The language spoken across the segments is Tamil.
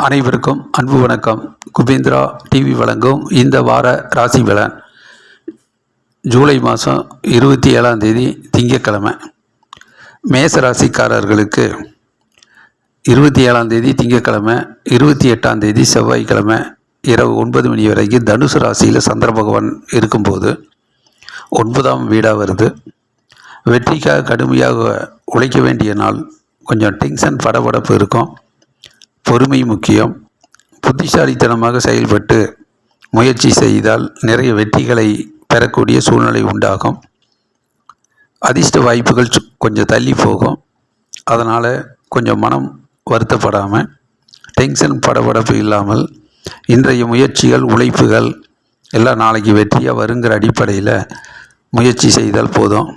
அனைவருக்கும் அன்பு வணக்கம். குபேந்திரா டிவி வழங்கும் இந்த வார ராசி பலன். ஜூலை மாதம் 27 திங்கட்கிழமை. மேச ராசிக்காரர்களுக்கு 27 திங்கட்கிழமை, 28 செவ்வாய்க்கிழமை இரவு 9 மணி வரைக்கும் தனுசு ராசியில் சந்திர பகவான் இருக்கும்போது 9ஆம் வீடாக வருது. வெற்றிக்காக கடுமையாக உழைக்க வேண்டிய நாள். கொஞ்சம் டென்ஷன், படபடப்பு இருக்கும். பொறுமை முக்கியம். புத்திசாலித்தனமாக செயல்பட்டு முயற்சி செய்தால் நிறைய வெற்றிகளை பெறக்கூடிய சூழ்நிலை உண்டாகும். அதிர்ஷ்ட வாய்ப்புகள் கொஞ்சம் தள்ளி போகும். அதனால் கொஞ்சம் மனம் வருத்தப்படாமல், டென்ஷன் படபடப்பு இல்லாமல் இன்றைய முயற்சிகள், உழைப்புகள் எல்லாம் நாளைக்கு வெற்றியாக வருங்கிற அடிப்படையில் முயற்சி செய்தால் போதும்.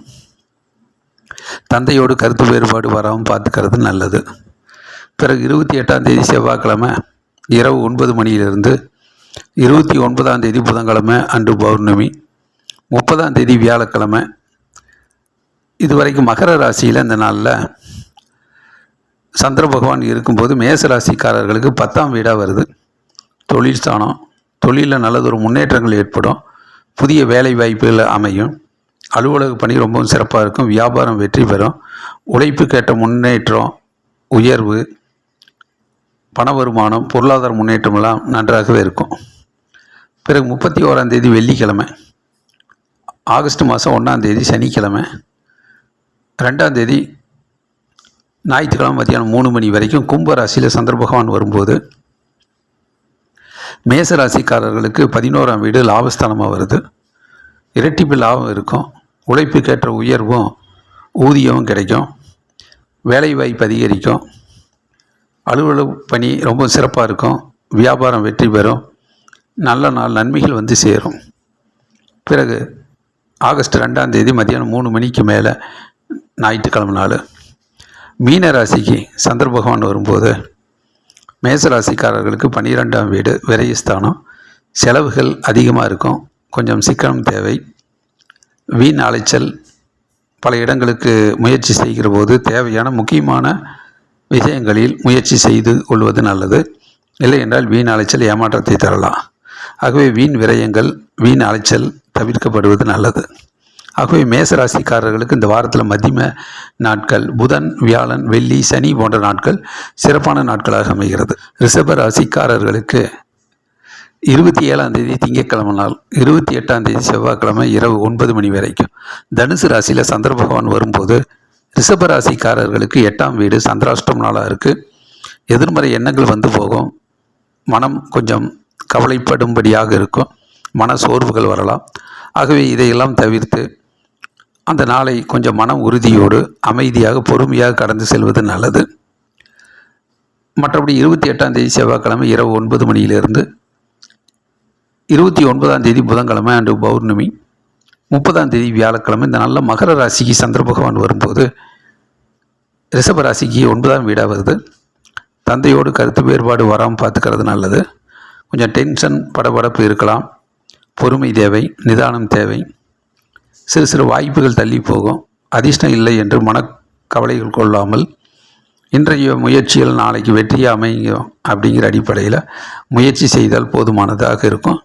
தந்தையோடு கருத்து வேறுபாடு வராமல் பார்த்துக்கிறது நல்லது. பிறகு 28 செவ்வாய்க்கிழமை இரவு 9 மணியிலிருந்து 29 புதன்கிழமை அன்று பௌர்ணமி, 30 வியாழக்கிழமை. இதுவரைக்கும் மகர ராசியில் இந்த நாளில் சந்திர பகவான் இருக்கும்போது மேச ராசிக்காரர்களுக்கு 10ஆம் வீடாக வருது. தொழில் ஸ்தானம். தொழிலில் நல்லதொரு முன்னேற்றங்கள் ஏற்படும். புதிய வேலை வாய்ப்புகள் அமையும். அலுவலக பணி ரொம்பவும் சிறப்பாக இருக்கும். வியாபாரம் வெற்றி பெறும். உழைப்புக்கேற்ற முன்னேற்றம், உயர்வு, பண வருமானம், பொருளாதார முன்னேற்றமெல்லாம் நன்றாகவே இருக்கும். பிறகு 31 வெள்ளிக்கிழமை, ஆகஸ்ட் மாதம் 1 சனிக்கிழமை, 2 ஞாயிற்றுக்கிழமை மத்தியானம் 3 மணி வரைக்கும் கும்ப ராசியில் சந்திர பகவான் வரும்போது மேச ராசிக்காரர்களுக்கு 11ஆம் வீடு லாபஸ்தானமாக வருது. இரட்டிப்பு லாபம் இருக்கும். உழைப்புக்கேற்ற உயர்வும் ஊதியமும் கிடைக்கும். வேலைவாய்ப்பு அதிகரிக்கும். அலுவலக பணி ரொம்ப சிறப்பாக இருக்கும். வியாபாரம் வெற்றி பெறும். நல்ல நாள், நன்மைகள் வந்து சேரும். பிறகு ஆகஸ்ட் 2 மத்தியானம் 3 மணிக்கு மேலே ஞாயிற்றுக்கிழமை நாள் மீன ராசிக்கு சந்திர பகவான் வரும்போது மேசராசிக்காரர்களுக்கு 12ஆம் வீடு விரயஸ்தானம். செலவுகள் அதிகமாக இருக்கும். கொஞ்சம் சிக்கனம் தேவை. வீண் அலைச்சல். பல இடங்களுக்கு முயற்சி செய்கிற போது தேவையான முக்கியமான விஷயங்களில் முயற்சி செய்து கொள்வது நல்லது. இல்லை என்றால் வீண் அலைச்சல் ஏமாற்றத்தை தரலாம். ஆகவே வீண் விரயங்கள், வீண் அலைச்சல் தவிர்க்கப்படுவது நல்லது. ஆகவே மேசராசிக்காரர்களுக்கு இந்த வாரத்தில் மத்தியம நாட்கள் புதன், வியாழன், வெள்ளி, சனி போன்ற நாட்கள் சிறப்பான நாட்களாக அமைகிறது. ரிஷப ராசிக்காரர்களுக்கு 27 திங்கட்கிழமை நாள், 28 செவ்வாய்க்கிழமை இரவு 9 மணி வரைக்கும் தனுசு ராசியில் சந்திர பகவான் வரும்போது ரிஷபராசிக்காரர்களுக்கு 8ஆம் வீடு சந்திராஷ்டம நாளாக இருக்குது. எதிர்மறை எண்ணங்கள் வந்து போகும். மனம் கொஞ்சம் கவலைப்படும்படியாக இருக்கும். மன சோர்வுகள் வரலாம். ஆகவே இதையெல்லாம் தவிர்த்து அந்த நாளை கொஞ்சம் மன உறுதியோடு அமைதியாக பொறுமையாக கடந்து செல்வது நல்லது. மற்றபடி 28 செவ்வாய்க்கிழமை இரவு 9 மணியிலிருந்து 29 புதன்கிழமை அன்று பௌர்ணமி, 30 வியாழக்கிழமை இந்த நல்ல மகர ராசிக்கு சந்திர பகவான் வரும்போது ரிஷப ராசிக்கு 9ஆம் வீடாக வருது. தந்தையோடு கருத்து வேறுபாடு வராமல் பார்த்துக்கிறது நல்லது. கொஞ்சம் டென்ஷன், படபடப்பு இருக்கலாம். பொறுமை தேவை, நிதானம் தேவை. சிறு சிறு வாய்ப்புகள் தள்ளி போகும். அதிர்ஷ்டம் இல்லை என்று மனக்கவலைகள் கொள்ளாமல் இன்றைய முயற்சிகள் நாளைக்கு வெற்றியாக அமையும் அப்படிங்கிற அடிப்படையில் முயற்சி செய்தால் போதுமானதாக இருக்கும்.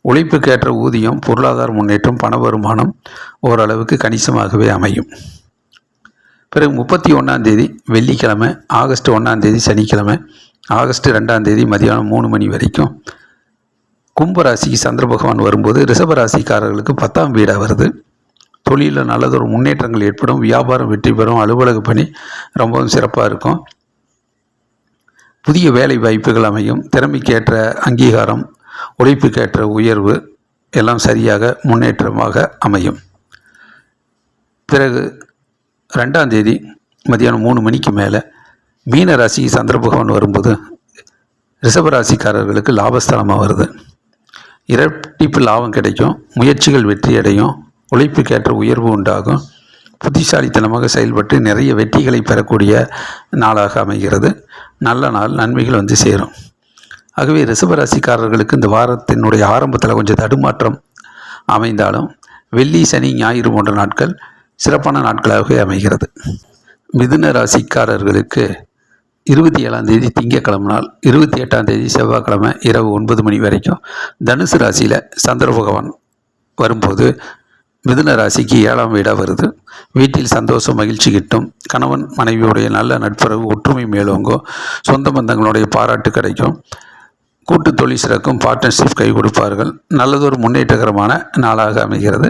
உழைப்புக்கேற்ற ஊதியம், பொருளாதார முன்னேற்றம், பண வருமானம் ஓரளவுக்கு கணிசமாகவே அமையும். பிறகு 31 வெள்ளிக்கிழமை, ஆகஸ்ட் 1 சனிக்கிழமை, ஆகஸ்ட் 2 மதியானம் 3 மணி வரைக்கும் கும்பராசிக்கு சந்திர பகவான் வரும்போது ரிஷபராசிக்காரர்களுக்கு 10ஆம் வீடாக வருது. தொழிலில் நல்லதொரு முன்னேற்றங்கள் ஏற்படும். வியாபாரம் வெற்றி பெறும். அலுவலக பணி ரொம்பவும் சிறப்பாக இருக்கும். புதிய வேலை வாய்ப்புகள் அமையும். திறமைக்கேற்ற அங்கீகாரம், உழைப்புக்கேற்ற உயர்வு எல்லாம் சரியாக முன்னேற்றமாக அமையும். பிறகு 2 மதியானம் 3 மணிக்கு மேலே மீன ராசி சந்திர பகவான் வரும்போது ரிஷபராசிக்காரர்களுக்கு லாபஸ்தானமாக வருது. இரட்டிப்பு லாபம் கிடைக்கும். முயற்சிகள் வெற்றியடையும். உழைப்புக்கேற்ற உயர்வு உண்டாகும். புத்திசாலித்தனமாக செயல்பட்டு நிறைய வெற்றிகளை பெறக்கூடிய நாளாக அமைகிறது. நல்ல நாள், நன்மைகள் வந்து சேரும். ஆகவே ரிஷபராசிக்காரர்களுக்கு இந்த வாரத்தினுடைய ஆரம்பத்தில் கொஞ்சம் தடுமாற்றம் அமைந்தாலும் வெள்ளி, சனி, ஞாயிறு போன்ற நாட்கள் சிறப்பான நாட்களாகவே அமைகிறது. மிதுன ராசிக்காரர்களுக்கு 27ஆம் தேதி திங்கட்கிழமை நாள், 28ஆம் தேதி செவ்வாய்க்கிழமை இரவு 9 மணி வரைக்கும் தனுசு ராசியில் சந்திர பகவான் வரும்போது மிதுன ராசிக்கு 7ஆம் வீடாக வருது. வீட்டில் சந்தோஷம் மகிழ்ச்சி கிட்டும். கணவன் மனைவியுடைய நல்ல நட்புறவு ஒற்றுமை மேலோங்கும். சொந்த பந்தங்களுடைய பாராட்டு கிடைக்கும். கூட்டு தொழில் சிறக்கும். பார்ட்னர்ஷிப் கை கொடுப்பார்கள். நல்லதொரு முன்னேற்றகரமான நாளாக அமைகிறது.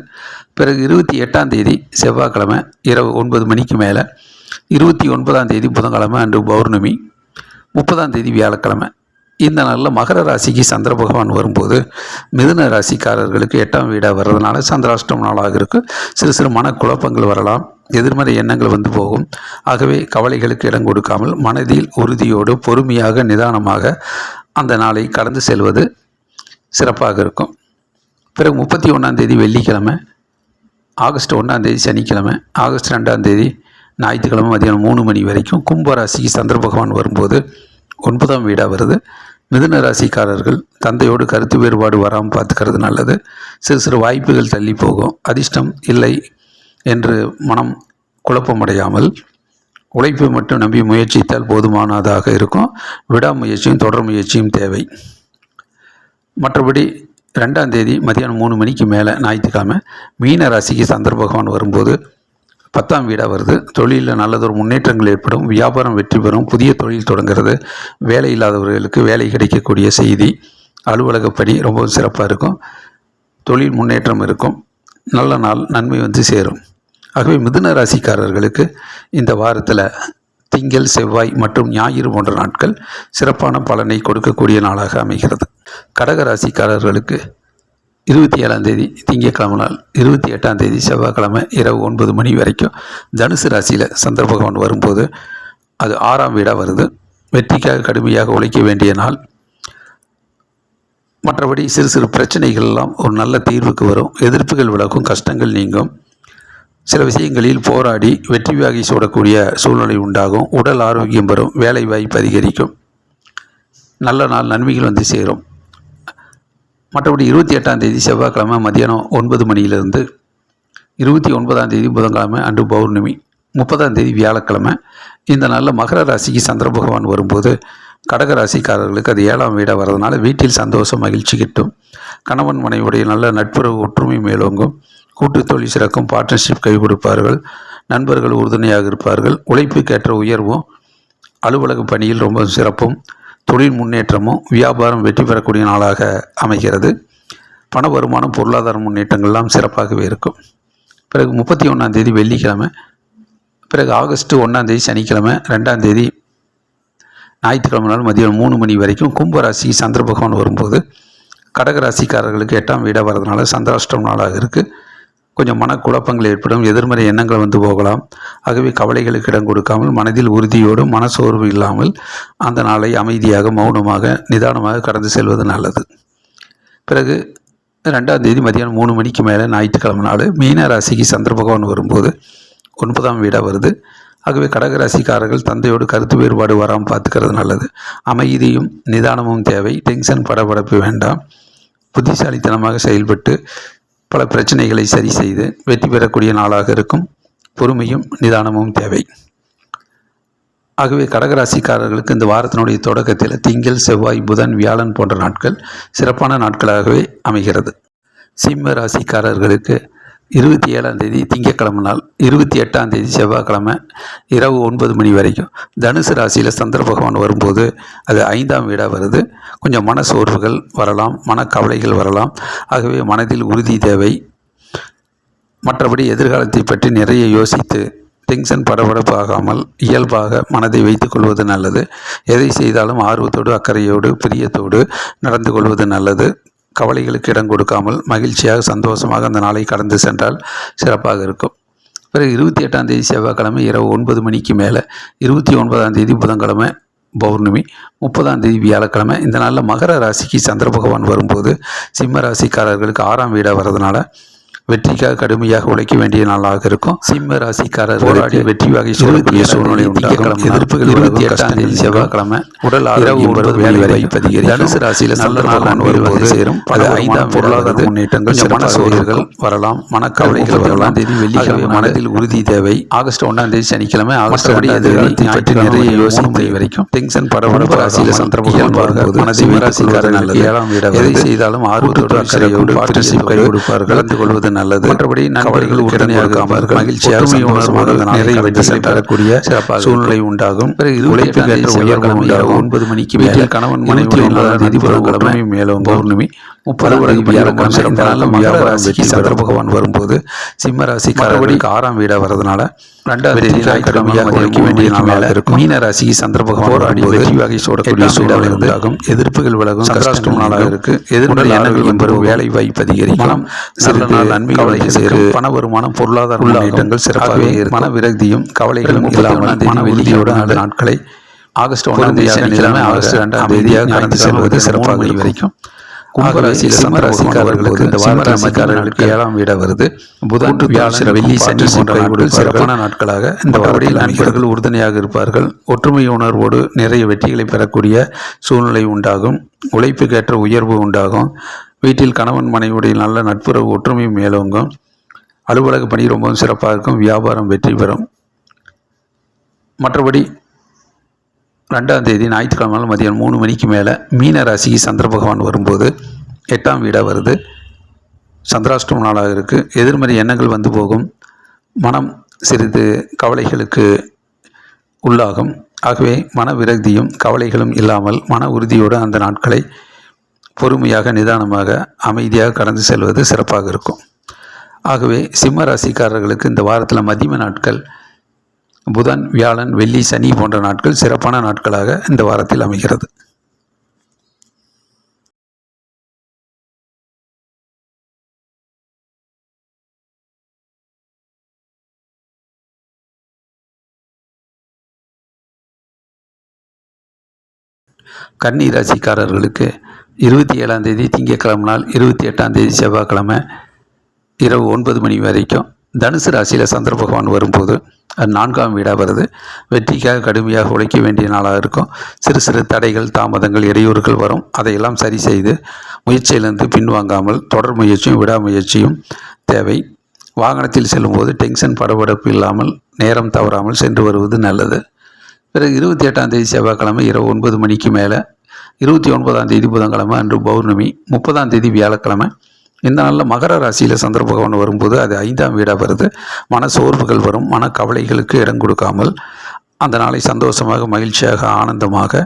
பிறகு 28ஆம் தேதி செவ்வாய்க்கிழமை இரவு 9 மணிக்கு மேலே 29ஆம் தேதி புதன்கிழமை அன்று பௌர்ணமி, 30ஆம் தேதி வியாழக்கிழமை. இந்த நாளில் மகர ராசிக்கு சந்திர பகவான் வரும்போது மிதுன ராசிக்காரர்களுக்கு 8ஆம் வீடாக வர்றதுனால சந்திராஷ்டம நாளாக இருக்குது. சிறு சிறு மனக்குழப்பங்கள் வரலாம். எதிர்மறை எண்ணங்கள் வந்து போகும். ஆகவே கவலைகளுக்கு இடம் கொடுக்காமல் மனதில் உறுதியோடு பொறுமையாக நிதானமாக அந்த நாளை கடந்து செல்வது சிறப்பாக இருக்கும். பிறகு 31ஆம் தேதி வெள்ளிக்கிழமை, ஆகஸ்ட் 1ஆம் தேதி சனிக்கிழமை, ஆகஸ்ட் 2ஆம் தேதி ஞாயிற்றுக்கிழமை மதியானம் 3 மணி வரைக்கும் கும்பராசிக்கு சந்திர பகவான் வரும்போது 9ஆம் வீடாக வருது. மிதுன ராசிக்காரர்கள் தந்தையோடு கருத்து வேறுபாடு வராமல் பார்த்துக்கிறது நல்லது. சிறு சிறு வாய்ப்புகள் தள்ளி போகும். அதிர்ஷ்டம் இல்லை என்று மனம் குழப்பமடையாமல் உழைப்பை மட்டும் நம்பி முயற்சித்தால் போதுமானதாக இருக்கும். விடாமுயற்சியும் தொடர் முயற்சியும் தேவை. மற்றபடி 2ஆம் தேதி மதியானம் 3 மணிக்கு மேலே ஞாயிற்றுக்கிழமை மீன ராசிக்கு சந்திர பகவான் வரும்போது 10ஆம் வீடாக வருது. தொழிலில் நல்லதொரு முன்னேற்றங்கள் ஏற்படும். வியாபாரம் வெற்றி பெறும். புதிய தொழில் தொடங்குறது. வேலை இல்லாதவர்களுக்கு வேலை கிடைக்கக்கூடிய செய்தி. அலுவலகப்படி ரொம்ப சிறப்பாக இருக்கும். தொழில் முன்னேற்றம் இருக்கும். நல்ல நாள், நன்மை வந்து சேரும். ஆகவே மிதுன ராசிக்காரர்களுக்கு இந்த வாரத்தில் திங்கள், செவ்வாய் மற்றும் ஞாயிறு போன்ற நாட்கள் சிறப்பான பலனை கொடுக்கக்கூடிய நாளாக அமைகிறது. கடக ராசிக்காரர்களுக்கு 27ஆம் தேதி திங்கட்கிழமை நாள், 28ஆம் தேதி செவ்வாய்க்கிழமை இரவு 9 மணி வரைக்கும் தனுசு ராசியில் சந்திர பகவான் வரும்போது அது 6ஆம் வீடாக வருது. வெற்றிக்காக கடுமையாக உழைக்க வேண்டிய நாள். மற்றபடி சிறு சிறு பிரச்சனைகள் எல்லாம் ஒரு நல்ல தீர்வுக்கு வரும். எதிர்ப்புகள் விலகும். கஷ்டங்கள் நீங்கும். சில விஷயங்களில் போராடி வெற்றி வாகை சூடக்கூடிய சூழ்நிலை உண்டாகும். உடல் ஆரோக்கியம் வரும். வேலை வாய்ப்பு அதிகரிக்கும். நல்ல நாள், நன்மைகள் வந்து சேரும். மற்றபடி 28ஆம் தேதி செவ்வாய்க்கிழமை மதியானம் 9 மணியிலிருந்து 29ஆம் தேதி புதன்கிழமை அன்று பௌர்ணமி, 30ஆம் தேதி வியாழக்கிழமை. இந்த நாளில் மகர ராசிக்கு சந்திர பகவான் வரும்போது கடக ராசிக்காரர்களுக்கு அது 7ஆம் வீடாக வர்றதுனால வீட்டில் சந்தோஷம் மகிழ்ச்சி கிட்டும். கணவன் மனைவியுடைய நல்ல நட்புறவு ஒற்றுமை மேலோங்கும். கூட்டு தொழில் சிறக்கும். பார்ட்னர்ஷிப் கை கொடுப்பார்கள். நண்பர்கள் உறுதுணையாக இருப்பார்கள். உழைப்புக்கேற்ற உயர்வும் அலுவலக பணியில் ரொம்ப சிறப்பும் தொழில் முன்னேற்றமும் வியாபாரம் வெற்றி பெறக்கூடிய நாளாக அமைகிறது. பண வருமானம் பொருளாதார முன்னேற்றங்கள்லாம் சிறப்பாகவே இருக்கும். பிறகு 31ஆம் தேதி வெள்ளிக்கிழமை, பிறகு ஆகஸ்ட் 1ஆம் தேதி சனிக்கிழமை, 2ஆம் தேதி ஞாயிற்றுக்கிழமை நாள் மதியம் 3 மணி வரைக்கும் கும்பராசி சந்திர பகவான் வரும்போது கடகராசிக்காரர்களுக்கு 8ஆம் வீடாக வர்றதுனால சந்திராஷ்டம நாளாக இருக்குது. கொஞ்சம் மனக்குழப்பங்கள் ஏற்படும். எதிர்மறை எண்ணங்கள் வந்து போகலாம். ஆகவே கவலைகளுக்கு இடம் கொடுக்காமல் மனதில் உறுதியோடு மனசோர்வு இல்லாமல் அந்த நாளை அமைதியாக மௌனமாக நிதானமாக கடந்து செல்வது நல்லது. பிறகு 2ஆம் தேதி மதியானம் 3 மணிக்கு மேலே ஞாயிற்றுக்கிழமை நாள் மீன ராசிக்கு சந்திர பகவான் வரும்போது 9ஆம் வீடாக வருது. ஆகவே கடகராசிக்காரர்கள் தந்தையோடு கருத்து வேறுபாடு வராமல் பார்த்துக்கிறது நல்லது. அமைதியும் நிதானமும் தேவை. டென்ஷன் படபடப்பு வேண்டாம். புத்திசாலித்தனமாக செயல்பட்டு பல பிரச்சனைகளை சரி செய்து வெற்றி பெறக்கூடிய நாளாக இருக்கும். பொறுமையும் நிதானமும் தேவை. ஆகவே கடகராசிக்காரர்களுக்கு இந்த வாரத்தினுடைய தொடக்கத்தில் திங்கள், செவ்வாய், புதன், வியாழன் போன்ற நாட்கள் சிறப்பான நாட்களாகவே அமைகிறது. சிம்ம ராசிக்காரர்களுக்கு 27ஆம் தேதி திங்கட்கிழமை நாள், 28ஆம் தேதி செவ்வாய்க்கிழமை இரவு 9 மணி வரைக்கும் தனுசு ராசியில் சந்திர பகவான் வரும்போது அது 5ஆம் வீடாக வருது. கொஞ்சம் மன சோர்வுகள் வரலாம். மனக்கவலைகள் வரலாம். ஆகவே மனதில் உறுதி தேவை. மற்றபடி எதிர்காலத்தை பற்றி நிறைய யோசித்து டென்ஷன் படபடப்பு ஆகாமல் இயல்பாக மனதை வைத்துக் கொள்வது நல்லது. எதை செய்தாலும் ஆர்வத்தோடு அக்கறையோடு பிரியத்தோடு நடந்து கொள்வது நல்லது. கவலைகளுக்கு இடம் கொடுக்காமல் மகிழ்ச்சியாக சந்தோஷமாக அந்த நாளை கடந்து சென்றால் சிறப்பாக இருக்கும். பிறகு 28ஆம் தேதி செவ்வாய்க்கிழமை இரவு 9 மணிக்கு மேலே 29ஆம் தேதி புதன்கிழமை பௌர்ணமி, 30ஆம் தேதி வியாழக்கிழமை. இந்த நாளில் மகர ராசிக்கு சந்திர பகவான் வரும்போது சிம்ம ராசிக்காரர்களுக்கு 6ஆம் வீடாக வர்றதுனால வெற்றிக்காக கடுமையாக உழைக்க வேண்டிய நாளாக இருக்கும். சிம்ம ராசிக்காரர் போராடி வெற்றி வகை சூழக்கூடிய சூழ்நிலை உண்டாகும். எதிர்ப்புகள் 28ஆம் தேதி செவ்வாய்க்கிழமை உடல் ஆரோக்கியம் வேலை வைப்பதிகரி. தனுசு ராசியில் நல்ல நாள் வரும்போது சேரும். அது 5ஆம் பொருளாதார முன்னேற்றங்கள் மன சோர்வுகள் வரலாம், மனக்கவலைகள் வரலாம். தேதி வெள்ளிக்கிழமை மனதில் உறுதி தேவை. ஆகஸ்ட் 1ஆம் தேதி சனிக்கிழமை ஆகஸ்ட் எதிர்காலத்தை பற்றி நிறைய யோசனை வரைக்கும் டென்ஷன் படபடப்பு ராசியில் சந்திரபகவான் வரும்போது மனதை ராசிக்காரர் நல்லது. 7ஆம் வீடு எதை செய்தாலும் ஆர்வத்தோடு அக்கறையோடு பார்ட்னர்ஷிப் கை கொடுப்பார்கள். கலந்து கொள்வது நல்லது. மற்றபடி நண்பர்கள் உடனடியாக மகிழ்ச்சியாக உணர்வாக நிறைய வெற்றிகளை பெறக்கூடிய சூழ்நிலை உண்டாகும். உழைப்புக்கேற்ற உயர்வு உண்டாகும். 9 மணிக்கு மேல் கணவன் மனைவி 9ஆம் தேதி புதன்கிழமை மேலும் பௌர்ணமி 30 வியாழக்கிழமை சிறப்பான மகர ராசிக்கு சந்திர பகவான் வரும்போது சிம்ம ராசிக்காரர்களுக்கு 6ஆம் வீடா வரதுனால 2ஆம் தேதி கடுமையாக உழைக்க வேண்டிய நாளாக இருக்கும். மீன ராசிக்கு சந்திர பகவான் வெற்றி வகை சூடக்கூடிய சூழல் உண்டாகும். எதிர்ப்புகள் விலகும். சந்திராஷ்டம நாளாக இருக்கு. எதிர்மறை எண்ணங்கள் என்பது வேலை வாய்ப்பு அதிகரிக்கும். மனம் சிறு நாள் நன்மைகளை சேரும். பண வருமானம் பொருளாதார முன்னேற்றங்கள் சிறப்பாகவே இருக்கும். மன விரக்தியும் கவலைகளும் இல்லாமல் மன வெளியோடு அந்த நாட்களை ஆகஸ்ட் 1ஆம் தேதி சனிக்கிழமை ஆகஸ்ட் 2ஆம் தேதியாக கடந்து செல்வது சிறப்பாக வரைக்கும். கும்பராசியில் சிம்ம ராசிக்காரர்களுக்கு இந்த வாரத்திற்கு 7ஆம் வீடா வருது. புதன் வியாழன் வெள்ளி சனி போன்ற நாட்கள் சிறப்பான நாட்களாக இந்த வாரத்தில் நண்பர்கள் உறுதுணையாக இருப்பார்கள். ஒற்றுமை உணர்வோடு நிறைய வெற்றிகளை பெறக்கூடிய சூழ்நிலை உண்டாகும். உழைப்புக்கேற்ற உயர்வு உண்டாகும். வீட்டில் கணவன் மனைவியுடைய நல்ல நட்புறவு ஒற்றுமை மேலோங்கும். அலுவலக பணி ரொம்பவும் சிறப்பாக இருக்கும். வியாபாரம் வெற்றி பெறும். மற்றபடி 2ஆம் தேதி ஞாயிற்றுக்கிழமை மதியம் 3 மணிக்கு மேலே மீன ராசிக்கு சந்திர பகவான் வரும்போது 8ஆம் வீடாக வருது. சந்திராஷ்டம நாளாக இருக்குது. எதிர்மறை எண்ணங்கள் வந்து போகும். மனம் சிறிது கவலைகளுக்கு உள்ளாகும். ஆகவே மன விரக்தியும் கவலைகளும் இல்லாமல் மன உறுதியோடு அந்த நாட்களை பொறுமையாக நிதானமாக அமைதியாக கடந்து செல்வது சிறப்பாக இருக்கும். ஆகவே சிம்ம ராசிக்காரர்களுக்கு இந்த வாரத்தில் மதிய நாட்கள் புதன் வியாழன் வெள்ளி சனி போன்ற நாட்கள் சிறப்பான நாட்களாக இந்த வாரத்தில் அமைகிறது. கன்னி ராசிக்காரர்களுக்கு 27ஆம் தேதி திங்கட்கிழமை நாள் 28ஆம் தேதி செவ்வாய்க்கிழமை இரவு 9 மணி வரைக்கும் தனுசு ராசியில் சந்திர பகவான் வரும்போது அது 4ஆம் வீடாக வருது. வெற்றிக்காக கடுமையாக உழைக்க வேண்டிய நாளாக இருக்கும். சிறு சிறு தடைகள் தாமதங்கள் இடையூறுகள் வரும். அதையெல்லாம் சரி செய்து முயற்சியிலிருந்து பின்வாங்காமல் தொடர் முயற்சியும் விடாமுயற்சியும் தேவை. வாகனத்தில் செல்லும்போது டென்ஷன் படபடப்பு இல்லாமல் நேரம் தவறாமல் சென்று வருவது நல்லது. பிறகு 28ஆம் தேதி செவ்வாய்க்கிழமை இரவு 9 மணிக்கு மேலே 29ஆம் தேதி புதன்கிழமை அன்று பௌர்ணமி 30ஆம் தேதி வியாழக்கிழமை இந்த நாளில் மகர ராசியில் சந்திர பகவான் வரும்போது அது 5ஆம் வீடாக வருது. மன சோர்வுகள் வரும். மன கவலைகளுக்கு இடம் கொடுக்காமல் அந்த நாளை சந்தோஷமாக மகிழ்ச்சியாக ஆனந்தமாக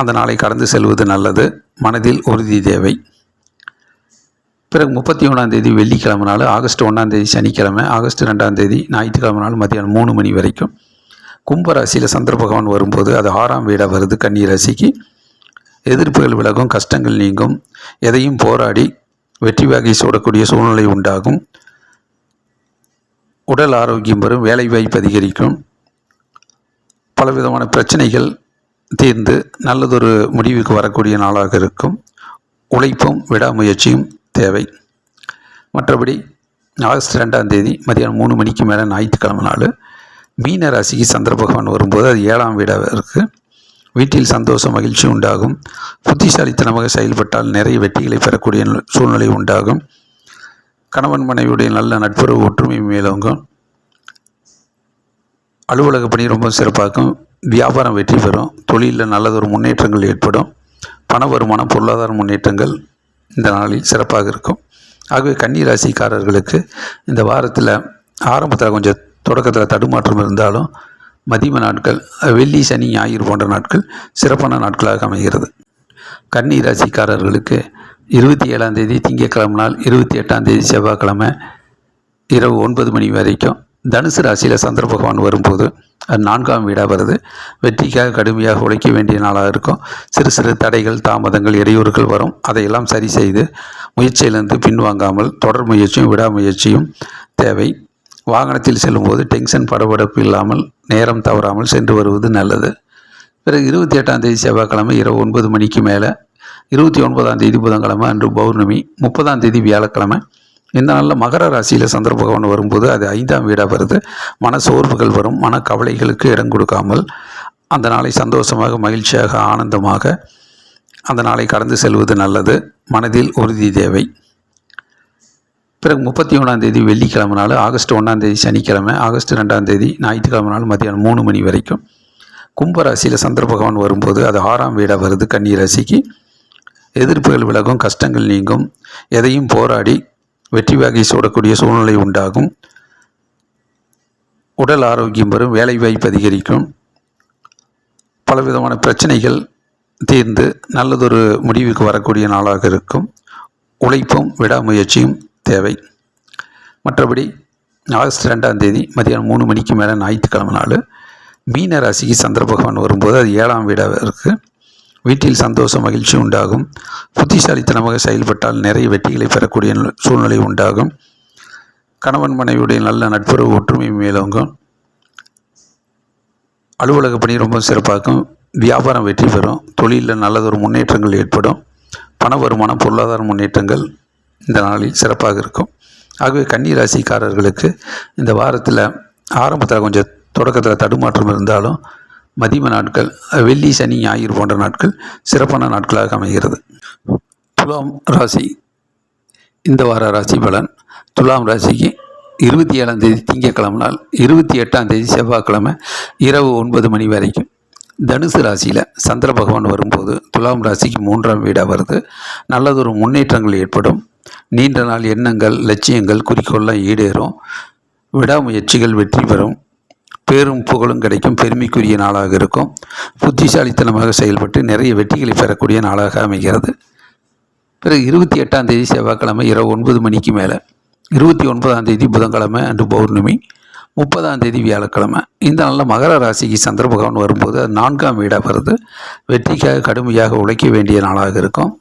அந்த நாளை கடந்து செல்வது நல்லது. மனதில் உறுதி தேவை. பிறகு 31ஆம் தேதி வெள்ளிக்கிழமை நாள் ஆகஸ்ட் 1ஆம் தேதி சனிக்கிழமை ஆகஸ்ட் 2ஆம் தேதி ஞாயிற்றுக்கிழமை நாள் மதியானம் 3 மணி வரைக்கும் கும்பராசியில் சந்திர பகவான் வரும்போது அது 6ஆம் வீடாக வருது. கன்னி ராசிக்கு எதிர்ப்புகள் விலகும். கஷ்டங்கள் நீங்கும். எதையும் போராடி வெற்றி வகை சூடக்கூடிய சூழ்நிலை உண்டாகும். உடல் ஆரோக்கியம் வரும். வேலை வாய்ப்பு அதிகரிக்கும். பலவிதமான பிரச்சனைகள் தீர்ந்து நல்லதொரு முடிவுக்கு வரக்கூடிய நாளாக இருக்கும். உழைப்பும் விடாமுயற்சியும் தேவை. மற்றபடி ஆகஸ்ட் 2ஆம் தேதி மதியானம் 3 மணிக்கு மேலே ஞாயிற்றுக்கிழமை நாள் மீன ராசிக்கு சந்திர பகவான் வரும்போது அது 7ஆம் வீடாக இருக்குது. வீட்டில் சந்தோஷம் மகிழ்ச்சி உண்டாகும். புத்திசாலித்தனமாக செயல்பட்டால் நிறைய வெற்றிகளை பெறக்கூடிய சூழ்நிலை உண்டாகும். கணவன் மனைவியுடைய நல்ல நட்புறவு ஒற்றுமை மேலோங்கும். அலுவலக பணி ரொம்ப சிறப்பாகும். வியாபாரம் வெற்றி பெறும். தொழிலில் நல்லதொரு முன்னேற்றங்கள் ஏற்படும். பண வருமானம் பொருளாதார முன்னேற்றங்கள் இந்த நாளில் சிறப்பாக இருக்கும். ஆகவே கன்னி ராசிக்காரர்களுக்கு இந்த வாரத்தில் ஆரம்பத்தில் கொஞ்சம் தொடக்கத்தில் தடுமாற்றம் இருந்தாலும் மதிய நாட்கள் வெள்ளி சனி ஞாயிறு போன்ற நாட்கள் சிறப்பான நாட்களாக அமைகிறது. கன்னி ராசிக்காரர்களுக்கு 27ஆம் தேதி திங்கட்கிழமை நாள் 28ஆம் தேதி செவ்வாய்க்கிழமை இரவு 9 மணி வரைக்கும் தனுசு ராசியில் சந்திர பகவான் வரும்போது அது 4ஆம் வீடாக வருது. வெற்றிக்காக கடுமையாக உழைக்க வேண்டிய நாளாக இருக்கும். சிறு சிறு தடைகள் தாமதங்கள் இடையூறுகள் வரும். அதையெல்லாம் சரி செய்து முயற்சியிலிருந்து பின்வாங்காமல் தொடர் முயற்சியும் விடாமுயற்சியும் தேவை. வாகனத்தில் செல்லும்போது டென்ஷன் படபடப்பு இல்லாமல் நேரம் தவறாமல் சென்று வருவது நல்லது. பிறகு 28ஆம் தேதி செவ்வாய்க்கிழமை இரவு 9 மணிக்கு மேலே 29ஆம் தேதி புதன்கிழமை அன்று பௌர்ணமி 30ஆம் தேதி வியாழக்கிழமை இந்த நாளில் மகர ராசியில் சந்திர பகவான் வரும்போது அது 5ஆம் வீடாக வருது. மன சோர்வுகள் வரும். மன கவலைகளுக்கு இடம் கொடுக்காமல் அந்த நாளை சந்தோஷமாக, மகிழ்ச்சியாக, ஆனந்தமாக அந்த நாளை கடந்து செல்வது நல்லது. மனதில் உறுதி தேவை. பிறகு 31ஆம் தேதி வெள்ளிக்கிழமை நாள், ஆகஸ்ட் 1ஆம் தேதி சனிக்கிழமை, ஆகஸ்ட் 2ஆம் தேதி ஞாயிற்றுக்கிழமை நாள் மதியானம் 3 மணி வரைக்கும் கும்பராசியில் சந்திர பகவான் வரும்போது அது 6ஆம் வீடாக வருது. கன்னி ராசிக்கு எதிர்ப்புகள் விலகும், கஷ்டங்கள் நீங்கும், எதையும் போராடி வெற்றி வாகை சூடக்கூடிய சூழ்நிலை உண்டாகும். உடல் ஆரோக்கியம் வரும், வேலை வாய்ப்பு அதிகரிக்கும், பலவிதமான பிரச்சனைகள் தீர்ந்து நல்லதொரு முடிவுக்கு வரக்கூடிய நாளாக இருக்கும். உழைப்பும் விடாமுயற்சியும் தேவை. மற்றபடி ஆகஸ்ட் 2ஆம் தேதி மதியானம் 3 மணிக்கு மேலே ஞாயிற்றுக்கிழமை நாள் மீன ராசிக்கு சந்திர பகவான் வரும்போது அது 7ஆம் வீடாக இருக்குது. வீட்டில் சந்தோஷம், மகிழ்ச்சி உண்டாகும். புத்திசாலித்தனமாக செயல்பட்டால் நிறைய வெற்றிகளை பெறக்கூடிய சூழ்நிலை உண்டாகும். கணவன் மனைவியுடைய நல்ல நட்புறவு, ஒற்றுமை மேலோங்கும். அலுவலக பணி ரொம்ப சிறப்பாகும். வியாபாரம் வெற்றி பெறும். தொழிலில் நல்லதொரு முன்னேற்றங்கள் ஏற்படும். பண வருமானம், பொருளாதார முன்னேற்றங்கள் இந்த நாளில் சிறப்பாக இருக்கும். ஆகவே கன்னி ராசிக்காரர்களுக்கு இந்த வாரத்தில் ஆரம்பத்தில் கொஞ்சம் தொடக்கத்தில் தடுமாற்றம் இருந்தாலும் மதிம நாட்கள், வெள்ளி, சனி, ஞாயிறு போன்ற நாட்கள் சிறப்பான நாட்களாக அமைகிறது. துலாம் ராசி இந்த வார ராசி பலன். துலாம் ராசிக்கு 27ஆம் தேதி திங்கட்கிழமை நாள், 28ஆம் தேதி செவ்வாய்க்கிழமை இரவு 9 மணி வரைக்கும். தனுசு ராசியில் சந்திர பகவான் வரும்போது துலாம் ராசிக்கு 3ஆம் வீடாக வருது. நல்லதொரு முன்னேற்றங்கள் ஏற்படும். நீண்ட நாள் எண்ணங்கள், லட்சியங்கள், குறிக்கோள்லாம் ஈடேறும். விடாமுயற்சிகள் வெற்றி பெறும். பேரும் புகழும் கிடைக்கும். பெருமைக்குரிய நாளாக இருக்கும். புத்திசாலித்தனமாக செயல்பட்டு நிறைய வெற்றிகளை பெறக்கூடிய நாளாக அமைகிறது. பிறகு 28ஆம் தேதி செவ்வாய்க்கிழமை இரவு 9 மணிக்கு மேலே, 29ஆம் தேதி புதன்கிழமை அன்று பௌர்ணமி, 30ஆம் தேதி வியாழக்கிழமை. இந்த நாளில் மகர ராசிக்கு சந்திர பகவான் வரும்போது அது 4ஆம் வீடாக வருது. வெற்றிக்காக கடுமையாக உழைக்க வேண்டிய நாளாக இருக்கும்.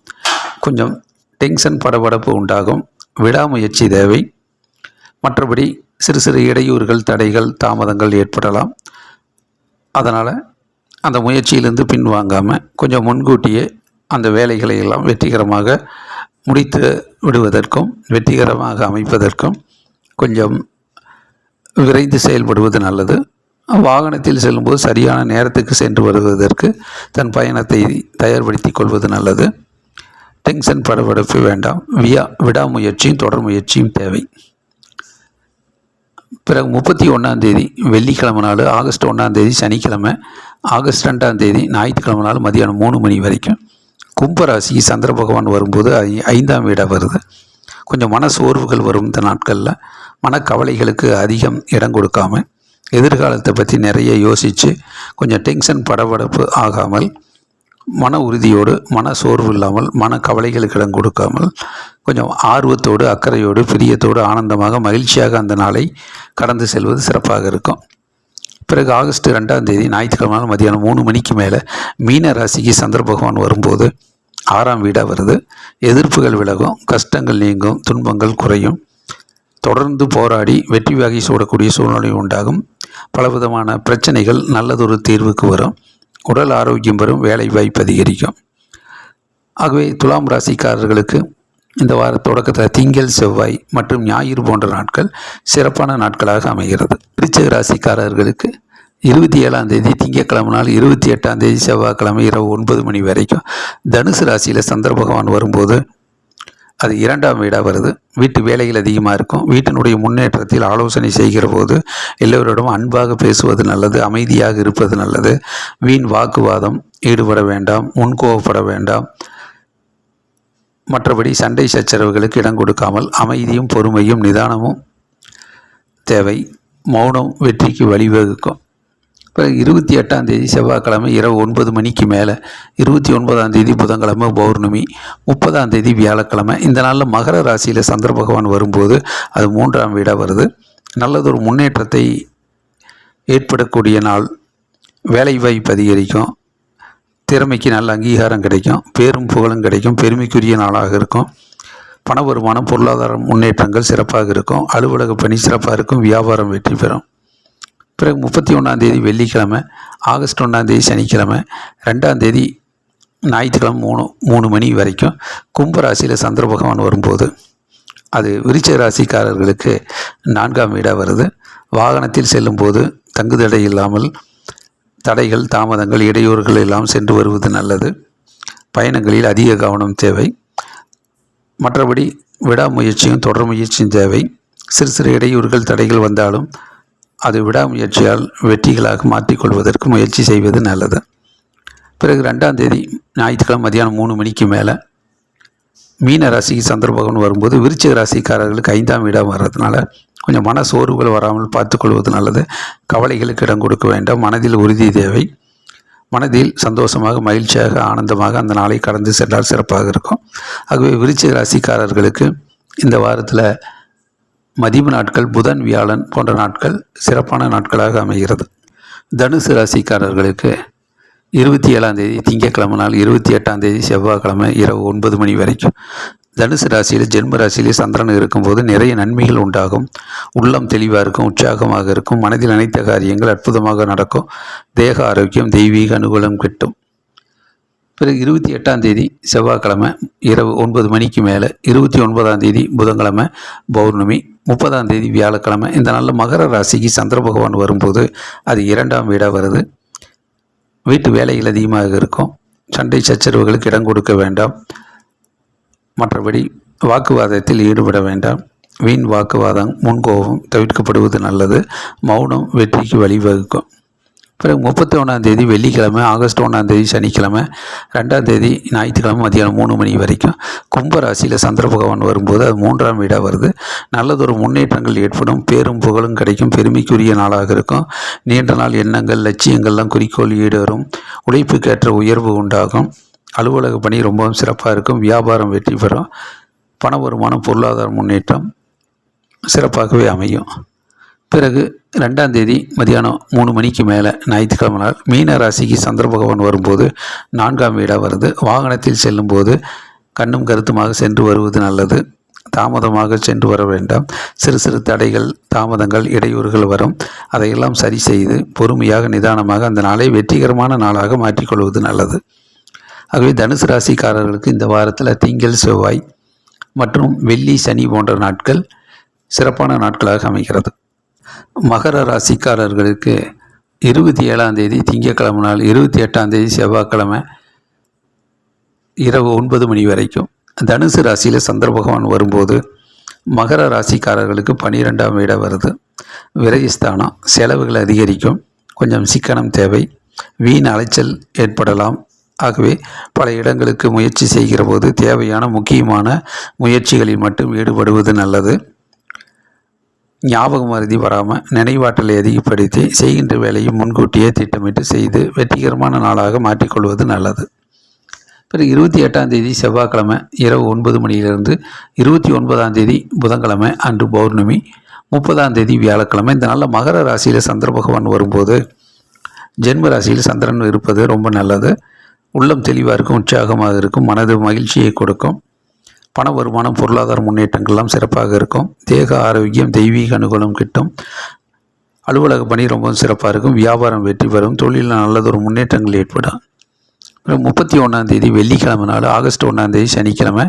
கொஞ்சம் டென்ஷன், படபடப்பு உண்டாகும். விடாமுயற்சி தேவை. மற்றபடி சிறு சிறு இடையூறுகள், தடைகள், தாமதங்கள் ஏற்படலாம். அதனால் அந்த முயற்சியிலிருந்து பின்வாங்காமல் கொஞ்சம் முன்கூட்டியே அந்த வேலைகளை எல்லாம் வெற்றிகரமாக முடித்து விடுவதற்கும், வெற்றிகரமாக அமைப்பதற்கும் கொஞ்சம் விரைந்து செயல்படுவது நல்லது. வாகனத்தில் செல்லும்போது சரியான நேரத்துக்கு சென்று வருவதற்கு தன் பயணத்தை தயார்படுத்தி கொள்வது நல்லது. டென்ஷன், படபடப்பு வேண்டாம். விடாமுயற்சியும் தொடர் முயற்சியும் தேவை. பிறகு 31ஆம் தேதி வெள்ளிக்கிழமை நாள், ஆகஸ்ட் 1ஆம் தேதி சனிக்கிழமை, ஆகஸ்ட் 2ஆம் தேதி ஞாயிற்றுக்கிழமை நாள் மதியானம் 3 மணி வரைக்கும் கும்பராசிக்கு சந்திர பகவான் வரும்போது 5ஆம் வீடாக வருது. கொஞ்சம் மன சோர்வுகள் வரும். இந்த நாட்களில் மனக்கவலைகளுக்கு அதிகம் இடம் கொடுக்காமல் எதிர்காலத்தை பற்றி நிறைய யோசித்து கொஞ்சம் டென்ஷன், படபடப்பு ஆகாமல் மன உறுதியோடு, மன சோர்வு இல்லாமல், மன கவலைகளுக்கு இடம் கொடுக்காமல் கொஞ்சம் ஆர்வத்தோடு, அக்கறையோடு, பிரியத்தோடு, ஆனந்தமாக, மகிழ்ச்சியாக அந்த நாளை கடந்து செல்வது சிறப்பாக இருக்கும். பிறகு ஆகஸ்ட் 2ஆம் தேதி ஞாயிற்றுக்கிழமை மதியானம் 3 மணிக்கு மேலே மீன ராசிக்கு சந்திர பகவான் வரும்போது 6ஆம் வீடாக வருது. எதிர்ப்புகள் விலகும். கஷ்டங்கள் நீங்கும். துன்பங்கள் குறையும். தொடர்ந்து போராடி வெற்றி வாகை சூடக்கூடிய சூழ்நிலை உண்டாகும். பலவிதமான பிரச்சனைகள் நல்லதொரு தீர்வுக்கு வரும். உடல் ஆரோக்கியம் வரும். வேலை வாய்ப்பு அதிகரிக்கும். ஆகவே துலாம் ராசிக்காரர்களுக்கு இந்த வார தொடக்கத்தில் திங்கள், செவ்வாய் மற்றும் ஞாயிறு போன்ற நாட்கள் சிறப்பான நாட்களாக அமைகிறது. விருச்சிக ராசிக்காரர்களுக்கு 27ஆம் தேதி திங்கட்கிழமை நாள், 28ஆம் தேதி செவ்வாய்க்கிழமை இரவு 9 மணி வரைக்கும் தனுசு ராசியில் சந்திர பகவான் வரும்போது அது 2ஆம் வீடாக வருது. வீட்டு வேலைகள் அதிகமாக இருக்கும். வீட்டினுடைய முன்னேற்றத்தில் ஆலோசனை செய்கிற போது எல்லோரிடம் அன்பாக பேசுவது நல்லது. அமைதியாக இருப்பது நல்லது. வீண் வாக்குவாதம் ஈடுபட வேண்டாம். முன்கோவப்பட வேண்டாம். மற்றபடி சண்டை சச்சரவுகளுக்கு இடம் கொடுக்காமல் அமைதியும், பொறுமையும், நிதானமும் தேவை. மௌனம் வெற்றிக்கு வழிவகுக்கும். இப்போ 28ஆம் தேதி செவ்வாய்க்கிழமை இரவு 9 மணிக்கு மேலே, 29ஆம் தேதி புதன்கிழமை பௌர்ணமி, 30ஆம் தேதி வியாழக்கிழமை. இந்த நாளில் மகர ராசியில் சந்திர பகவான் வரும்போது அது 3ஆம் வீடாக வருது. நல்லதொரு முன்னேற்றத்தை ஏற்படக்கூடிய நாள். வேலை வாய்ப்பு அதிகரிக்கும். திறமைக்கு நல்ல அங்கீகாரம் கிடைக்கும். பேரும் புகழும் கிடைக்கும். பெருமைக்குரிய நாளாக இருக்கும். பண வருமானம், பொருளாதார முன்னேற்றங்கள் சிறப்பாக இருக்கும். அலுவலக பணி சிறப்பாக இருக்கும். வியாபாரம் வெற்றி பெறும். பிறகு 31ஆம் தேதி வெள்ளிக்கிழமை, ஆகஸ்ட் 1ஆம் தேதி சனிக்கிழமை, 2ஆம் தேதி ஞாயிற்றுக்கிழமை 3 மணி வரைக்கும் கும்பராசியில் சந்திர பகவான் வரும்போது அது விருச்சிக ராசிக்காரர்களுக்கு 4ஆம் வீடாக வருது. வாகனத்தில் செல்லும்போது தங்குதடை இல்லாமல் தடைகள், தாமதங்கள், இடையூறுகள் எல்லாம் சென்று வருவது நல்லது. பயணங்களில் அதிக கவனம் தேவை. மற்றபடி விடாமுயற்சியும் தொடர் முயற்சியும் தேவை. சிறு சிறு இடையூறுகள், தடைகள் வந்தாலும் அது விடாமுயற்சியால் வெற்றிகளாக மாற்றிக்கொள்வதற்கு முயற்சி செய்வது நல்லது. பிறகு 2ஆம் தேதி ஞாயிற்றுக்கிழமை மதியானம் 3 மணிக்கு மேலே மீன ராசிக்கு சந்திரபகவான் வரும்போது விருச்சிக ராசிக்காரர்களுக்கு 5ஆம் வீடாக வர்றதுனால கொஞ்சம் மன சோர்வுகள் வராமல் பார்த்துக்கொள்வது நல்லது. கவலைகளுக்கு இடம் கொடுக்க வேண்டாம். மனதில் உறுதி தேவை. மனதில் சந்தோஷமாக, மகிழ்ச்சியாக, ஆனந்தமாக அந்த நாளை கடந்து சென்றால் சிறப்பாக இருக்கும். ஆகவே விருச்சிக ராசிக்காரர்களுக்கு இந்த வாரத்தில் மதிப்பு நாட்கள், புதன், வியாழன் போன்ற நாட்கள் சிறப்பான நாட்களாக அமைகிறது. தனுசு ராசிக்காரர்களுக்கு 27ஆம் தேதி திங்கட்கிழமை நாள், 28ஆம் தேதி செவ்வாய்க்கிழமை இரவு 9 மணி வரைக்கும் தனுசு ராசியில், ஜென்ம ராசியிலே சந்திரன் இருக்கும்போது நிறைய நன்மைகள் உண்டாகும். உள்ளம் தெளிவாக இருக்கும், உற்சாகமாக இருக்கும். மனதில் நினைத்த காரியங்கள் அற்புதமாக நடக்கும். தேக ஆரோக்கியம், தெய்வீக அனுகூலம் கிட்டும். பிறகு 28ஆம் தேதி செவ்வாய்க்கிழமை இரவு 9 மணிக்கு மேலே 29ஆம் தேதி புதன்கிழமை பௌர்ணமி, 30ஆம் தேதி வியாழக்கிழமை இந்த நாளில் மகர ராசிக்கு சந்திர பகவான் வரும்போது அது 2ஆம் வீடாக வருது. வீட்டு வேலைகள் அதிகமாக இருக்கும். சண்டை சச்சரவுகளுக்கு இடம் கொடுக்க வேண்டாம். மற்றபடி வாக்குவாதத்தில் ஈடுபட வேண்டாம். வீண் வாக்குவாதம், முன்கோபம் தவிர்க்கப்படுவது நல்லது. மௌனம் வெற்றிக்கு வழிவகுக்கும். பிறகு 31ஆம் தேதி வெள்ளிக்கிழமை, ஆகஸ்ட் 1ஆம் தேதி சனிக்கிழமை, 2ஆம் தேதி ஞாயிற்றுக்கிழமை மதியானம் 3 மணி வரைக்கும் கும்பராசியில் சந்திர பகவான் வரும்போது அது 3ஆம் வீடாக வருது. நல்லதொரு முன்னேற்றங்கள் ஏற்படும். பேரும் புகழும் கிடைக்கும். பெருமைக்குரிய நாளாக இருக்கும். நீண்ட நாள் எண்ணங்கள், லட்சியங்கள்லாம் குறிக்கோள் ஈடேறும். உழைப்புக்கேற்ற உயர்வு உண்டாகும். அலுவலக பணி ரொம்பவும் சிறப்பாக இருக்கும். வியாபாரம் வெற்றி பெறும். பண வருமானம், பொருளாதார முன்னேற்றம் சிறப்பாகவே அமையும். பிறகு 2ஆம் தேதி மதியானம் 3 மணிக்கு மேலே ஞாயிற்றுக்கிழமை நாள் மீன ராசிக்கு சந்திர பகவான் வரும்போது 4ஆம் வீடாக வருது. வாகனத்தில் செல்லும்போது கண்ணும் கருத்துமாக சென்று வருவது நல்லது. தாமதமாக சென்று வர வேண்டாம். சிறு சிறு தடைகள், தாமதங்கள், இடையூறுகள் வரும். அதையெல்லாம் சரி செய்து பொறுமையாக, நிதானமாக அந்த நாளை வெற்றிகரமான நாளாக மாற்றிக்கொள்வது நல்லது. ஆகவே தனுசு ராசிக்காரர்களுக்கு இந்த வாரத்தில் திங்கள், செவ்வாய் மற்றும் வெள்ளி, சனி போன்ற நாட்கள் சிறப்பான நாட்களாக அமைகிறது. மகர ராசிக்காரர்களுக்கு 27ஆம் தேதி திங்கட்கிழமை நாள், 28ஆம் தேதி செவ்வாய்க்கிழமை இரவு 9 மணி வரைக்கும் தனுசு ராசியில் சந்திர பகவான் வரும்போது மகர ராசிக்காரர்களுக்கு 12ஆம் வீடாக வருது. விரயஸ்தானம், செலவுகள் அதிகரிக்கும். கொஞ்சம் சிக்கனம் தேவை. வீண் அலைச்சல் ஏற்படலாம். ஆகவே பல இடங்களுக்கு முயற்சி செய்கிற போது தேவையான முக்கியமான முயற்சிகளில் மட்டும் ஈடுபடுவது நல்லது. ஞாபகம் மறதி வராமல் நினைவாற்றலை அதிகப்படுத்தி செய்கின்ற வேலையை முன்கூட்டியே திட்டமிட்டு செய்து வெற்றிகரமான நாளாக மாற்றிக்கொள்வது நல்லது. பிறகு 28ஆம் தேதி செவ்வாய்க்கிழமை இரவு 9 மணியிலிருந்து 29ஆம் தேதி புதன்கிழமை அன்று பௌர்ணமி, 30ஆம் தேதி வியாழக்கிழமை இந்த நாளில் மகர ராசியில் சந்திர பகவான் வரும்போது ஜென்ம ராசியில் சந்திரன் இருப்பது ரொம்ப நல்லது. உள்ளம் தெளிவாக இருக்கும், உற்சாகமாக இருக்கும், மனது மகிழ்ச்சியை கொடுக்கும். பண வருமானம், பொருளாதார முன்னேற்றங்கள்லாம் சிறப்பாக இருக்கும். தேக ஆரோக்கியம், தெய்வீக அனுகூலம் கிட்டும். அலுவலக பணி ரொம்ப சிறப்பாக இருக்கும். வியாபாரம் வெற்றி பெறும். தொழிலில் நல்லதொரு முன்னேற்றங்கள் ஏற்படும். 31ஆம் தேதி வெள்ளிக்கிழமை நாள், ஆகஸ்ட் 1ஆம் தேதி சனிக்கிழமை,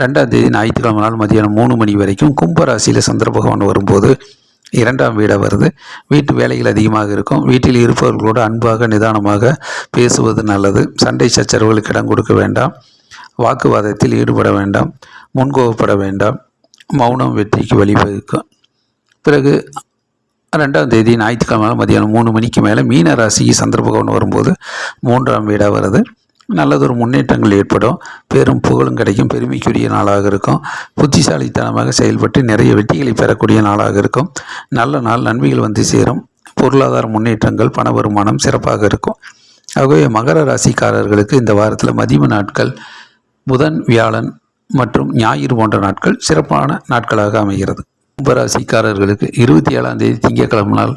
2ஆம் தேதி ஞாயிற்றுக்கிழமை நாள் மதியானம் 3 மணி வரைக்கும் கும்பராசியில் சந்திர பகவான் வரும்போது 2ஆம் வீடாக வருது. வீட்டு வேலைகள் அதிகமாக இருக்கும். வீட்டில் இருப்பவர்களோடு அன்பாக, நிதானமாக பேசுவது நல்லது. சண்டை சச்சரவுகளுக்கு இடம் கொடுக்க வேண்டாம். வாக்குவாதத்தில் ஈடுபட வேண்டாம். முன்கோபப்பட வேண்டாம். மௌனம் வெற்றிக்கு வழிவகுக்கும். பிறகு 2ஆம் தேதி ஞாயிற்றுக்கிழமை மதியானம் 3 மணிக்கு மேலே மீன ராசிக்கு சந்திர பகவான் வரும்போது 3ஆம் வீடாக வருது. நல்லதொரு முன்னேற்றங்கள் ஏற்படும். பேரும் புகழும் கிடைக்கும். பெருமைக்குரிய நாளாக இருக்கும். புத்திசாலித்தனமாக செயல்பட்டு நிறைய வெற்றிகளை பெறக்கூடிய நாளாக இருக்கும். நல்ல நாள், நன்மைகள் வந்து சேரும். பொருளாதார முன்னேற்றங்கள், பண வருமானம் சிறப்பாக இருக்கும். ஆகவே மகர ராசிக்காரர்களுக்கு இந்த வாரத்தில் மதிய நாட்கள் புதன், வியாழன் மற்றும் ஞாயிறு போன்ற நாட்கள் சிறப்பான நாட்களாக அமைகிறது. கும்பராசிக்காரர்களுக்கு 27ஆம் தேதி திங்கட்கிழமை நாள்,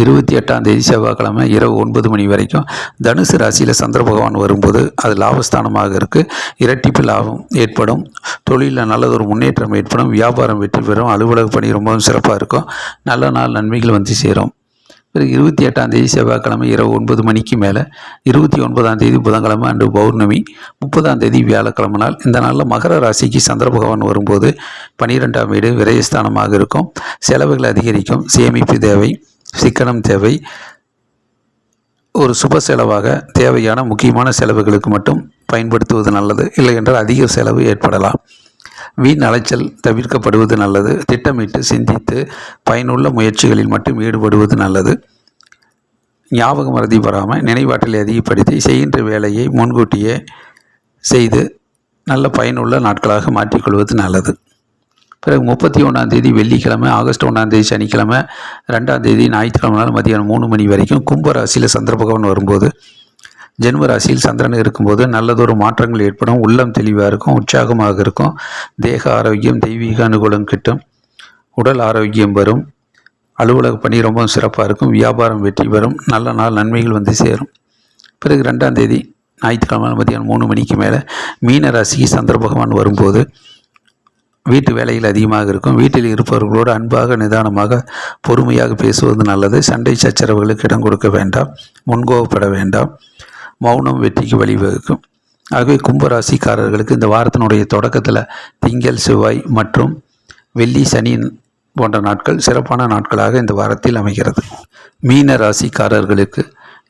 28ஆம் தேதி செவ்வாய்க்கிழமை இரவு 9 மணி வரைக்கும் தனுசு ராசியில் சந்திர பகவான் வரும்போது அது லாபஸ்தானமாக இருக்குது. இரட்டிப்பு லாபம் ஏற்படும். தொழிலில் நல்லதொரு முன்னேற்றம் ஏற்படும். வியாபாரம் வெற்றி பெறும். அலுவலக பணி ரொம்பவும் சிறப்பாக இருக்கும். நல்ல நாள், நன்மைகள் வந்து சேரும். பிறகு 28ஆம் தேதி செவ்வாய்க்கிழமை இரவு 9 மணிக்கு மேலே 29ஆம் தேதி புதன்கிழமை அன்று பௌர்ணமி, 30ஆம் தேதி வியாழக்கிழமை நாள். இந்த நாளில் மகர ராசிக்கு சந்திர பகவான் வரும்போது 12ஆம் வீடு விரயஸ்தானமாக இருக்கும். செலவுகள் அதிகரிக்கும். சேமிப்பு தேவை, சிக்கனம் தேவை. ஒரு சுப செலவாக தேவையான முக்கியமான செலவுகளுக்கு மட்டும் பயன்படுத்துவது நல்லது. இல்லை என்றால் அதிக செலவு ஏற்படலாம். வீண் அலைச்சல் தவிர்க்கப்படுவது நல்லது. திட்டமிட்டு சிந்தித்து பயனுள்ள முயற்சிகளில் மட்டும் ஈடுபடுவது நல்லது. ஞாபகம் மறதி வராமல் நினைவாற்றலை அதிகப்படுத்தி செய்கின்ற வேலையை முன்கூட்டியே செய்து நல்ல பயனுள்ள நாட்களாக மாற்றிக்கொள்வது நல்லது. பிறகு 31ஆம் தேதி வெள்ளிக்கிழமை, ஆகஸ்ட் 1ஆம் தேதி சனிக்கிழமை, 2ஆம் தேதி ஞாயிற்றுக்கிழமை நாள் மதியானம் 3 மணி வரைக்கும் கும்ப ராசியில் சந்திர பகவான் வரும்போது ஜென்ம ராசியில் சந்திரன் இருக்கும்போது நல்லதொரு மாற்றங்கள் ஏற்படும். உள்ளம் தெளிவாக இருக்கும், உற்சாகமாக இருக்கும். தேக ஆரோக்கியம், தெய்வீக அனுகூலம் கிட்டும். உடல் ஆரோக்கியம் வரும். அலுவலக பணி ரொம்ப சிறப்பாக இருக்கும். வியாபாரம் வெற்றி பெறும். நல்ல நாள் நன்மைகள் வந்து சேரும். பிறகு 2ஆம் தேதி ஞாயிற்றுக்கிழமை மதியானம் 3 மணிக்கு மேலே மீன ராசிக்கு சந்திர பகவான் வரும்போது வீட்டு வேலைகள் அதிகமாக இருக்கும். வீட்டில் இருப்பவர்களோடு அன்பாக, நிதானமாக, பொறுமையாக பேசுவது நல்லது. சண்டை சச்சரவுகளுக்கு இடம் கொடுக்க வேண்டாம். முன்கோபப்பட வேண்டாம். மௌனம் வெற்றிக்கு வழிவகுக்கும். ஆகவே கும்பராசிக்காரர்களுக்கு இந்த வாரத்தினுடைய தொடக்கத்தில் திங்கள், செவ்வாய் மற்றும் வெள்ளி, சனி போன்ற நாட்கள் சிறப்பான நாட்களாக இந்த வாரத்தில் அமைகிறது. மீன ராசிக்காரர்களுக்கு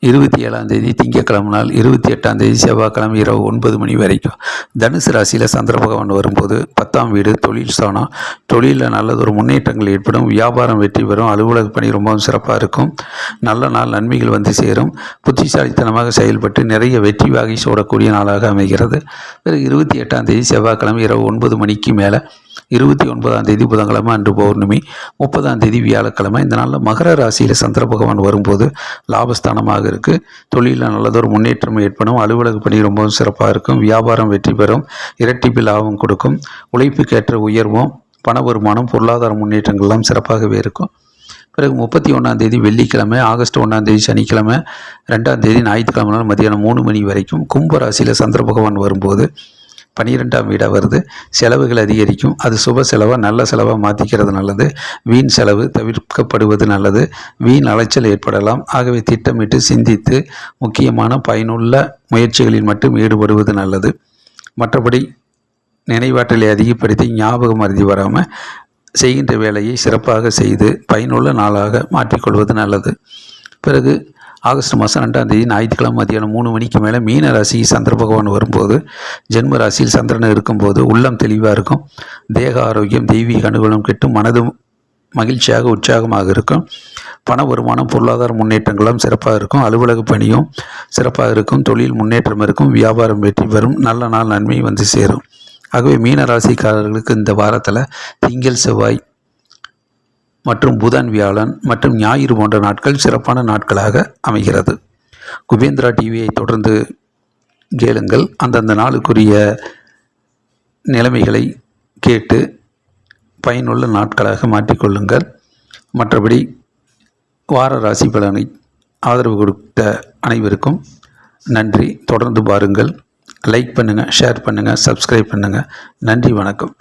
27ஆம் தேதி திங்கட்கிழமை நாள், 28ஆம் தேதி செவ்வாய்க்கிழமை இரவு 9 மணி வரைக்கும் தனுசு ராசியில் சந்திர பகவான் வரும்போது 10ஆம் வீடு தொழில் ஸ்தானம். தொழிலில் நல்லதொரு முன்னேற்றங்கள் ஏற்படும். வியாபாரம் வெற்றி பெறும். அலுவலக பணி ரொம்பவும் சிறப்பாக இருக்கும். நல்ல நாள் நன்மைகள் வந்து சேரும். புத்திசாலித்தனமாக செயல்பட்டு நிறைய வெற்றி வாகை சூடக்கூடிய நாளாக அமைகிறது. பிறகு 28ஆம் தேதி செவ்வாய்க்கிழமை இரவு 9 மணிக்கு மேலே 29ஆம் தேதி புதன்கிழமை அன்று பௌர்ணமி, 30ஆம் தேதி வியாழக்கிழமை. இந்த நாளில் மகர ராசியில் சந்திர பகவான் வரும்போது லாபஸ்தானமாக இருக்குது. தொழிலில் நல்லதொரு முன்னேற்றம் ஏற்படும். அலுவலக பணி ரொம்பவும் சிறப்பாக இருக்கும். வியாபாரம் வெற்றி பெறும். இரட்டிப்பு லாபம் கொடுக்கும். உழைப்புக்கேற்ற உயர்வும், பண வருமானம், பொருளாதார முன்னேற்றங்கள்லாம் சிறப்பாகவே இருக்கும். பிறகு 31ஆம் தேதி வெள்ளிக்கிழமை, ஆகஸ்ட் 1ஆம் தேதி சனிக்கிழமை, 2ஆம் தேதி ஞாயிற்றுக்கிழமை நாள் மதியானம் 3 மணி வரைக்கும் கும்ப ராசியில் சந்திர பகவான் வரும்போது 12ஆம் வீடாக வருது. செலவுகள் அதிகரிக்கும். அது சுப செலவாக நல்ல செலவாக மாற்றிக்கிறது நல்லது. வீண் செலவு தவிர்க்கப்படுவது நல்லது. வீண் அலைச்சல் ஏற்படலாம். ஆகவே திட்டமிட்டு சிந்தித்து முக்கியமான பயனுள்ள முயற்சிகளில் மட்டும் ஈடுபடுவது நல்லது. மற்றபடி நினைவாற்றலை அதிகப்படுத்தி ஞாபகம் மறதி வராமல் செய்கின்ற வேலையை சிறப்பாக செய்து பயனுள்ள நாளாக மாற்றிக்கொள்வது நல்லது. பிறகு ஆகஸ்ட் மாதம் 2ஆம் தேதி ஞாயிற்றுக்கிழமை மதியானம் 3 மணிக்கு மேலே மீன ராசிக்கு சந்திர பகவான் வரும்போது ஜென்ம ராசியில் சந்திரன் இருக்கும்போது உள்ளம் தெளிவாக இருக்கும். தேக ஆரோக்கியம், தெய்வீக அனுகூலம் கிட்டும். மனதும் மகிழ்ச்சியாக, உற்சாகமாக இருக்கும். பண வருமானம், பொருளாதார முன்னேற்றங்களும் சிறப்பாக இருக்கும். அலுவலக பணியும் சிறப்பாக இருக்கும். தொழில் முன்னேற்றம் இருக்கும். வியாபாரம் வெற்றி பெறும். நல்ல நாள் நன்மை வந்து சேரும். ஆகவே மீன ராசிக்காரர்களுக்கு இந்த வாரத்தில் திங்கள், செவ்வாய் மற்றும் புதன், வியாழன் மற்றும் ஞாயிறு போன்ற நாட்கள் சிறப்பான நாட்களாக அமைகிறது. குபேந்திரா டிவியை தொடர்ந்து கேளுங்கள். அந்தந்த நாளுக்குரிய நிலைமைகளை கேட்டு பயனுள்ள நாட்களாக மாற்றிக்கொள்ளுங்கள். மற்றபடி வார ராசி பலனை ஆதரவு கொடுத்த அனைவருக்கும் நன்றி. தொடர்ந்து பாருங்கள். லைக் பண்ணுங்கள், ஷேர் பண்ணுங்கள், சப்ஸ்கிரைப் பண்ணுங்கள். நன்றி, வணக்கம்.